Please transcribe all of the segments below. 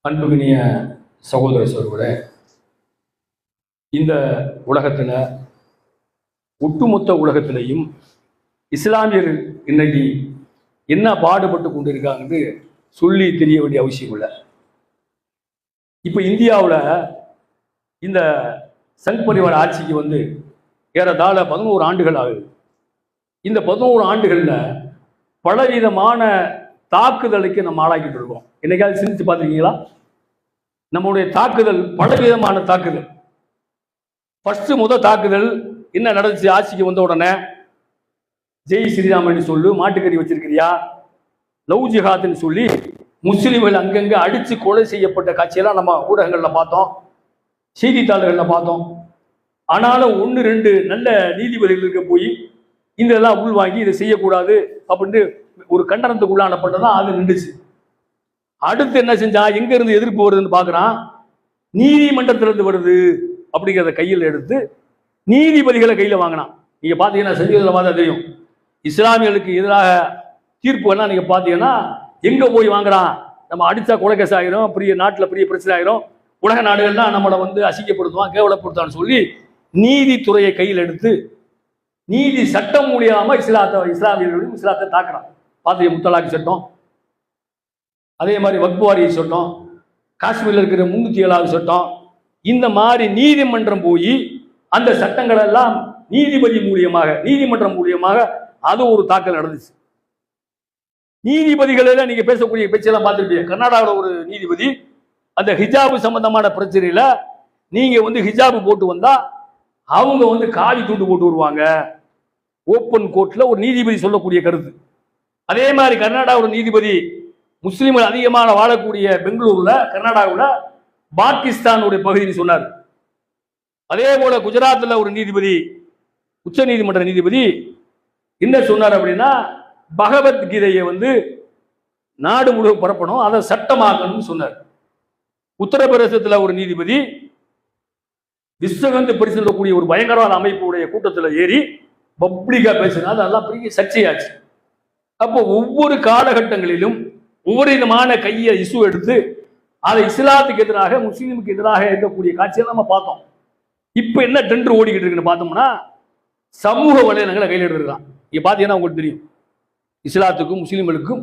அன்புகினிய சகோதர சகோதரர்களே, இந்த உலகத்தில் ஒட்டுமொத்த உலகத்திலையும் இஸ்லாமியர்கள் இன்னைக்கு என்ன பாடுபட்டு கொண்டிருக்காங்கன்னு சொல்லி தெரிய வேண்டிய அவசியம் இல்லை. இப்போ இந்தியாவில் இந்த சங் பரிவார ஆட்சிக்கு வந்து ஏறத்தாழ 11 ஆண்டுகள் ஆகுது. இந்த 11 ஆண்டுகளில் பலவிதமான தாக்குதலுக்கு நம்ம ஆளாக்கிட்டு இருக்கோம். என்னைக்காவது சிந்திச்சு பார்த்துருக்கீங்களா? நம்முடைய தாக்குதல் பலவிதமான தாக்குதல். முதல் தாக்குதல் என்ன நடந்துச்சு? ஆட்சிக்கு வந்த உடனே ஜெய் ஸ்ரீராமன் சொல்லு, மாட்டுக்கறி வச்சிருக்கிறியா, லவ் ஜிஹாத்னு சொல்லி முஸ்லிம்கள் அங்கங்கே அடித்து கொலை செய்யப்பட்ட காட்சியெல்லாம் நம்ம ஊடகங்களில் பார்த்தோம், செய்தித்தாள்களில் பார்த்தோம். ஆனாலும் 1-2 நல்ல நீதிபதிகளுக்கு போய் இந்த இதெல்லாம் உள்வாங்கி இதை செய்யக்கூடாது அப்படின்ட்டு ஒரு கண்டனத்துக்குள்ளானப்பட்டதான் அது நின்றுச்சு. அடுத்து என்ன செஞ்சா, எங்க இருந்து எதிர்ப்பு வருதுன்னு பார்க்குறான், நீதிமன்றத்திலிருந்து வருது அப்படிங்கிறத கையில் எடுத்து நீதிபதிகளை கையில் வாங்கினான். நீங்கள் பார்த்தீங்கன்னா செய்திகளில் பார்த்தா தெரியும், இஸ்லாமியர்களுக்கு எதிராக தீர்ப்பு எல்லாம் நீங்கள் பார்த்தீங்கன்னா எங்கே போய் வாங்குறான், நம்ம அடித்தா கொலைகேஸ் ஆகிரும், பெரிய நாட்டில் பெரிய பிரச்சனை ஆகிரும், உலக நாடுகள்லாம் நம்மளை வந்து அசிங்கப்படுத்துவான், கேவலப்படுத்தான்னு சொல்லி நீதித்துறையை கையில் எடுத்து நீதி சட்டம் மூலியமாக இஸ்லாமியர்களும் இஸ்லாத்தை தாக்குறான். பாத்திய முத்தலாக் சட்டம், அதே மாதிரி வக்ஃப் வாரிய சட்டம், காஷ்மீரில் இருக்கிற 307வது சட்டம், இந்த மாதிரி நீதிமன்றம் போய் அந்த சட்டங்கள் எல்லாம் நீதிபதி மூலியமாக, நீதிமன்றம் மூலியமாக அது ஒரு தாக்கல் நடந்துச்சு. நீதிபதிகள் நீங்க பேசக்கூடிய பேச்செல்லாம் பார்த்துருப்பீங்க. கர்நாடகாவில் ஒரு நீதிபதி அந்த ஹிஜாபு சம்பந்தமான பிரச்சனையில நீங்க வந்து ஹிஜாபு போட்டு வந்தா அவங்க வந்து காவி தூண்டு போட்டு வருவாங்க, ஓப்பன் கோர்ட்ல ஒரு நீதிபதி சொல்லக்கூடிய கருத்து. அதே மாதிரி கர்நாடகா ஒரு நீதிபதி முஸ்லிம்கள் அதிகமான வாழக்கூடிய பெங்களூர்ல, கர்நாடகாவில் பாகிஸ்தானுடைய பகுதின்னு சொன்னார். அதே போல குஜராத்தில் ஒரு நீதிபதி, உச்ச நீதிமன்ற நீதிபதி என்ன சொன்னார் அப்படின்னா, பகவத்கீதையை வந்து நாடு முழுவதும் பரப்பணும், அதை சட்டமாக்கணும்னு சொன்னார். உத்தரப்பிரதேசத்தில் ஒரு நீதிபதி விஸ்வகந்து பரிசீலிக்கக்கூடிய ஒரு பயங்கரவாத அமைப்புடைய கூட்டத்தில் ஏறி பப்ளிக்கா பேசினா அதெல்லாம் பெரிய சர்ச்சையாச்சு. அப்போ ஒவ்வொரு காலகட்டங்களிலும் ஒவ்வொரு விதமான கையை இஷ்யூ எடுத்து அதை இஸ்லாத்துக்கு எதிராக, முஸ்லீமுக்கு எதிராக இருக்கக்கூடிய காட்சியை நம்ம பார்த்தோம். இப்போ என்ன ட்ரெண்ட் ஓடிக்கிட்டு இருக்குன்னு பார்த்தோம்னா, சமூக வலைதளங்களை கையில் எடுத்துருக்கான். இங்கே பார்த்தீங்கன்னா உங்களுக்கு தெரியும், இஸ்லாத்துக்கும் முஸ்லீம்களுக்கும்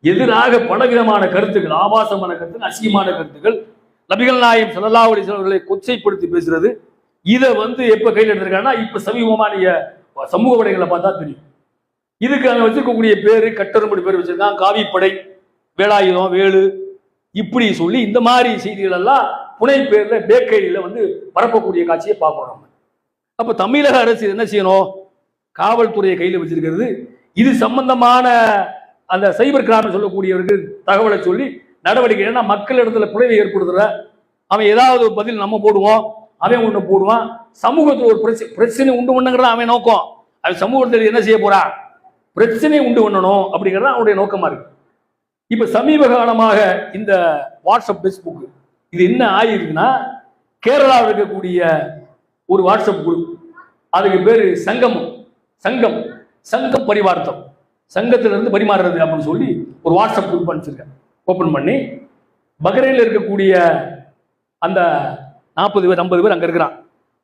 எதிராக பலவிதமான கருத்துக்கள், ஆபாசமான கருத்துக்கள், அசிங்கமான கருத்துக்கள், நபிகள் நாயகம் ஸல்லல்லாஹு அலைஹி வஸல்லம் அவர்களை கொச்சைப்படுத்தி பேசுறது, இதை வந்து எப்போ கையில் எடுத்திருக்காங்கன்னா, இப்போ சமீபமாக நீங்கள் சமூக வலைகளை பார்த்தா தெரியும். இதுக்கு அங்கே வச்சிருக்கக்கூடிய பேரு, கட்டரும்படி பேர் வச்சிருக்கான், காவிப்படை, வேலாயுதம், வேலு, இப்படி சொல்லி இந்த மாதிரி செய்திகள் எல்லாம் புனை பேர்ல பேக்கையில வந்து பரப்பக்கூடிய காட்சியை பார்க்கணும். அப்ப தமிழக அரசு என்ன செய்யணும்? காவல்துறையை கையில் வச்சிருக்கிறது. இது சம்பந்தமான அந்த சைபர் கிரைம் சொல்லக்கூடியவர்கள் தகவலை சொல்லி நடவடிக்கை, ஏன்னா மக்கள் இடத்துல பிழைவை ஏற்படுத்துற அவன் ஏதாவது பதில் நம்ம போடுவோம், அவன் ஒன்று போடுவான், சமூகத்தில் ஒரு பிரச்சனை உண்டு பண்ணுங்கிறத அவன் நோக்கம். அவன் சமூகத்தில் என்ன செய்ய போறான்? பிரச்சனை உண்டு பண்ணணும் அப்படிங்கிறது அவனுடைய நோக்கமா இருக்கு. இப்ப சமீப காலமாக இந்த வாட்ஸ்அப், பேஸ்புக் இது என்ன ஆயிருக்குன்னா, கேரளாவில் இருக்கக்கூடிய ஒரு வாட்ஸ்அப் குரூப், அதுக்கு பேரு சங்கம் பரிவார்த்தம், சங்கத்திலிருந்து பரிமாறுறது அப்படின்னு சொல்லி ஒரு வாட்ஸ்அப் குரூப் அனுப்பிச்சிருக்கேன். ஓப்பன் பண்ணி பஹ்ரைனில் இருக்கக்கூடிய அந்த 40 பேர் 50 பேர் அங்கே இருக்கிறான்,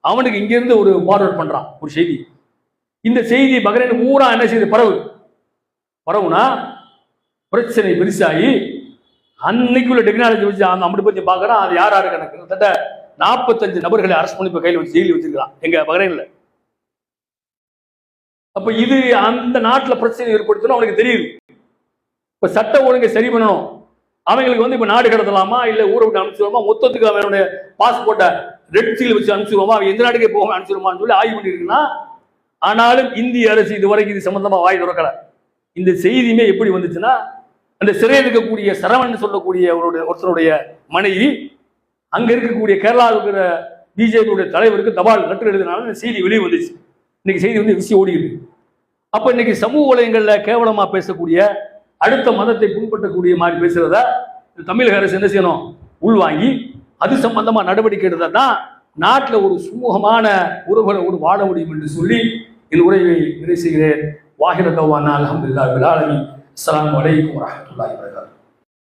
அவனுக்கு இங்கிருந்து ஒரு ஃபார்வர்ட் பண்ணுறான் ஒரு செய்தி. இந்த செய்தி பஹ்ரைன் ஊரா என்ன செய்யுது? பரவுனா பிரச்சனை பெருசாகி அன்னைக்குள்ள டெக்னாலஜி வச்சு அந்த அப்படி பற்றி பார்க்குறான். அது யார் கணக்கு கிட்டத்தட்ட 45 நபர்களை அரெஸ்ட் பண்ணி இப்போ கையில் வச்சு ஜெயிலில் வச்சிருக்கான் எங்க பஹ்ரைனில். அப்ப இது அந்த நாட்டில் பிரச்சனை ஏற்படுத்தணும் அவனுக்கு தெரியுது. இப்ப சட்ட ஒழுங்கை சரி பண்ணணும். அவங்களுக்கு வந்து இப்ப நாடு கடத்தலாமா இல்ல ஊரை விட்டு அனுப்பிச்சிடுவோமா, மொத்தத்துக்கு அவனுடைய பாஸ்போர்ட்டை ரெட் சீல் வச்சு அனுப்பிச்சிடுவோமா, அவன் எந்த நாட்டுக்கே போக அனுப்பிச்சிடுவான்னு சொல்லி ஆய்வு பண்ணிருக்குன்னா, ஆனாலும் இந்திய அரசு இதுவரைக்கும் இது சம்பந்தமா வாய் திறக்கல. இந்த செய்தியுமே எப்படி வந்துச்சுன்னா, அந்த சிறையில் இருக்கக்கூடிய சரவணன் சொல்லக்கூடிய ஒருத்தருடைய மனைவி அங்க இருக்கக்கூடிய கேரளாவில் இருக்கிற பிஜேபியுடைய தலைவருக்கு தபால் லெட்டர் எழுதினாலும் இந்த செய்தி வெளியே வந்துச்சு. இன்னைக்கு செய்தி வந்து விஷயம் ஓடிக்குது. அப்ப இன்னைக்கு சமூக வலையங்கள்ல கேவலமா பேசக்கூடிய, அடுத்த மதத்தை பின்பற்றக்கூடிய மாதிரி பேசுறத தமிழக அரசு என்ன செய்யணும்? உள்வாங்கி அது சம்பந்தமா நடவடிக்கை எடுத்தால் தான் நாட்டில் ஒரு சுமூகமான உறவுகளோடு வாழ முடியும் என்று சொல்லி என் உரையை நிறைவு செய்கிறேன். வாஹிர தவானா அல்ஹம்துலில்லாஹி ரப்பில் ஆலமீன். அஸ்ஸலாமு அலைக்கும் வரஹ்மத்துல்லாஹி வபரகாத்துஹு.